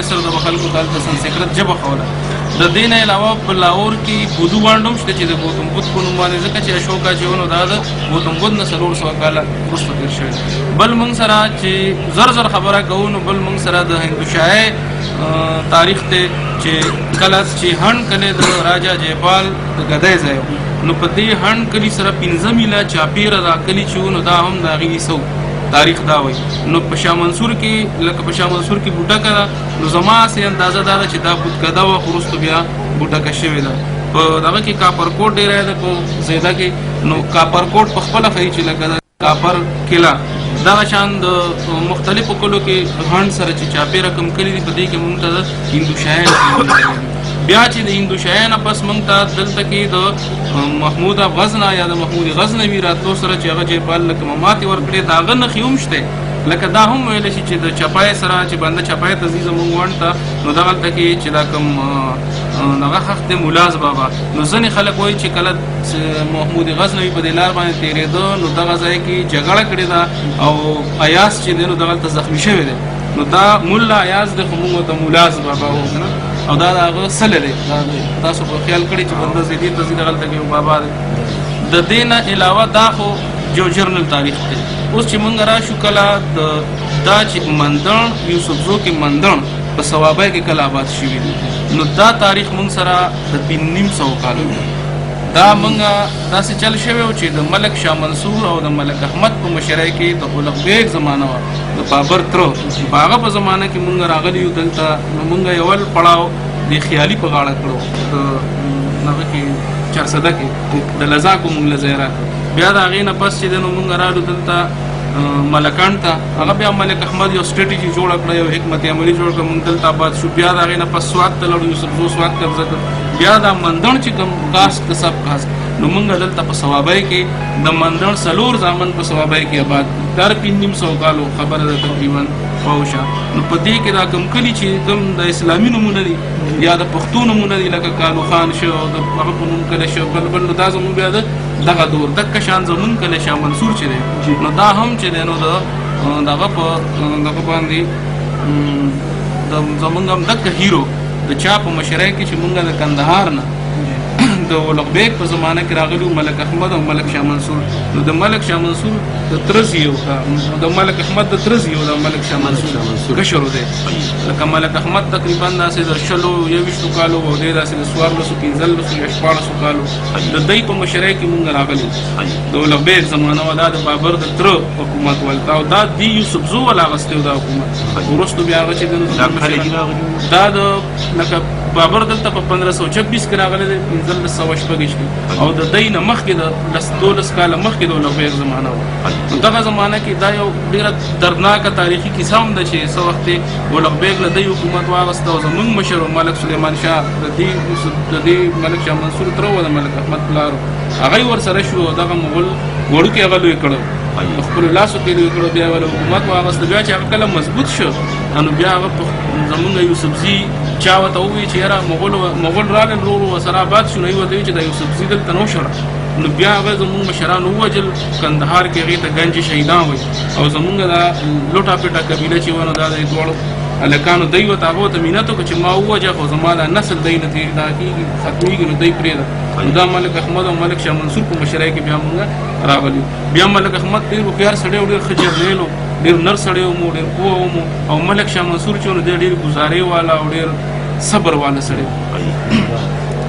سره د خلکو ته هلته سنسکرت ژبه ښوله. د دې نه علاوه په لاهور کې بودو بانډ هم شته چې د ګوتم بدھ په نوم باندې، ځکه چې اشوکا چې و نو دا د ګوتم بدھ نه 400 کاله وروسته تېر شوی. بل موږ سره چې زر زر خبره کوو نو بل موږ سره د هندوشاهي تاریخ دی چې کله چې هند کلی د راجا جیپال د ګدی ځای نو په دې هند کلي سره 15 میله چاپیره دا کلي چې و نو دا هم د هغې کیسه تاریخ دا وایي. نو په شاه منصور کې لکه په شاه منصور کې بوټکه ده نو زما هسې اندازه دا ده چې دا بوتکده وه خو وروسته بیا بوټکه شوې ده. په دغه کې کاپرکوټ ډېری ده په زیده کې، نو کاپرکوټ په خپله ښیي چې لکه د کاپر کلا دغه شان د مختلفو کلو کې هند سره چې چاپېره کوم کلي دي په دې کې موږ ته د هندوشاهي بیا چې د هندوشاهي نه پس موږ ته دلته کې د محمود غزنه یا د محمود غزنوي راتلو سره چې هغه جیپال له کومه ماتې ورکړې د هغه نښې هم شته. لکه دا هم ویلی شي چې د چپای سره چې بنده چپای ته ځي زموږ ونډ ته نو دغلته کې چې دا کوم دغه حق دی ملاز بابا، نو ځینې خلک وایي چې کله محمود غزنوي په دې لار باندې تېرېده نو دغه ځای کې جګړه کړې ده او ایاز چې دی نو دغلته زخمي شوی دی. نو دا ملا ایاز دی خو موږ ورته ملاز بابا وایو او دا د هغه سله دی. تاسو په خیال کړئ چې بنده زیدې ته ځي دغلته کې یو بابا دی. د دې نه علاوه دا خو جو جرنل تاریخ دی. اوس چې موږ راشو کله دا چې مندړ یوسفزو کې مندړ په صوابۍ کې کله آباد شوي دي نو دا تاریخ موږ سره د 500 کالو دی. دا موږ داسې چل شوی و چې د ملک شاه منصور او د ملک احمد په مشرۍ کې د اولغ بیګ زمانه وه د بابر تره په هغه په زمانه کې موږ راغلي یو دلته. نو موږ یو پړاو د خیالي په غاړه کړو د هغه کې چارسده کې د لزاکو موږ له ځای راکړو. بیا د هغې نه پس چې دی نو موږ رالو دلته ملکان ته، هغه بیا ملک احمد یو سټریټجي جوړه کړه، یو حکمت عملي جوړ کړه، موږ دلته آباد شو. بیا د هغې نه پس سوات ته لاړو، یوسفزو سوات قبضه کړ. بیا دا مندړ چې کوم کاسټ د سب کاسټ نو موږ دلته په صوابۍ کې د مندړ 4 زامن په صوابۍ کې آباد در 500 کالو خبره ده تقریبا پوشه. نو په دې کې دا کوم کلي چې کوم د اسلامي نومونه دي یا د پښتو نومونه دي لکه کالو خان شو د هغه په نوم کلی شو بل دا زموږ بیا دغه دور دکه شان زمون کلی شاه منصور چې دی نو دا هم چې دی نو دغه په دغه باندې د زمونږ هم دکه هیرو د چا په مشرۍ کې چې مونږ د کندهار نه د اولغ بیګ په زمانه کې راغلي ملک احمد او ملک شاه منصور. نو د ملک شاه منصور د ترز یو د ملک احمد د ترز یو د ملک شاه منصور کشر دی. لکه ملک احمد تقریبا داسې د 20 کالو او دی داسې د 1415 یا 14 کالو د دوی په مشرۍ کې مونږ راغلي. د اولغ بیګ زمانه ولا د بابر د تره حکومت ولته او دا د یوسفزو ولا غستو د حکومت وروسته بیا هغه چې دا د لکه بابر دلته په 1526 کې راغلی دی 1526 کې او د دی نه مخکې د 12 کاله مخکې د اولغ بیګ زمانه وه. نو دغه زمانه کې دا یو ډېره دردناکه تاریخي کیسه هم ده چې څه وخت یې اولغ بیګ له دی حکومت واغسته او زموږ مشر ملک سلیمان شاه د دې ملک شاه منصور تره و د ملک احمد پلار هغه یې ورسره شو او دغه مغول وړوکی هغه لوی کړی خپلو لاسو کې لوی کړو. بیا یې حکومت واغسته. بیا چې هغه کله مضبوط شو نو بیا هغه زمونږ یوسفزي چا ورته ووایي چې یاره مغول راغلل ورو ورو ورسره آباد شو. نو یې ورته وایي چې دا یوسفزي دلته نه وشړه. نو بیا هغه زمونږ مشران ووژل کندهار کې هغې ته ګنج شهیدان وایي او زمونږ دا لوټه پیټه قبیله چې وه نو دا د دواړو هلکانو دی ورته هغه ورته مینت وکړه چې ما ووجه خو زما دا نسل دی نه دا کېږي ختمېږي نو دی پرېږده. نو دا ملک احمد او ملک شاه منصور په مشرۍ کې بیا مونږ راغلي. بیا ملک احمد ډېر هوښیار سړی او ډېر ښه جرنیل و، ډېر نر سړی و ډېر پوه و او ملک شاه منصور چې و نو دی ډېر ګزارې والا او ډېر صبر والا سړی.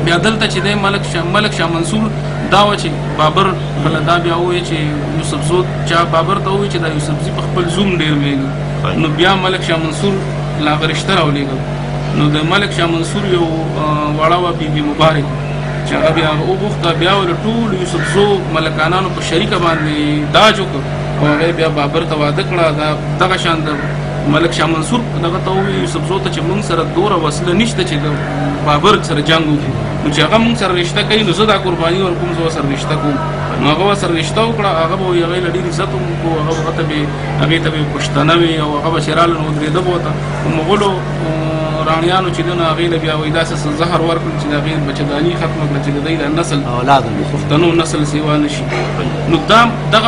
بیا دلته چې دی ملک شاه منصور دا و چې بابر بله دا بیا ووایي چې یوسفزو چا بابر ته ووایي چې دا یوسفزي په خپل زوم ډېر ویلي. نو بیا ملک شاه منصور له هغه رشته راولېږل. نو د ملک شاه منصور یو وړه وه بي بي مبارک چې هغه بیا هغه وغوښته بیا ول ټول یوسفزو ملکانانو په شریکه باندې داج وکړ او هغه بیا بابر ته واده کړه. دغه شان د ملک شاه منصور دغه ته ووایي یوسفزو ته چې موږ سره دوره وسله نشته چې د بابر سره جنګ وکړو. نو چې هغه موږ سره رشته کوي نو زه دا قرباني ورکوم زه ورسره رشته کوم. نو هغه ورسره رشته وکړه. هغه به وایي هغې له ډېر عزت هم وکړو. هغې ته به یې پښتنه وي او هغه به چې راله نو ودرېده به ورته مغولو رانیانو چې دی نو هغې له بیا وایي داسې زهر ورکړل چې د هغې بچهداني ختمه کړه چې د دوی د نسل پښتنو نسل سیوا نه شي. نو دا دغه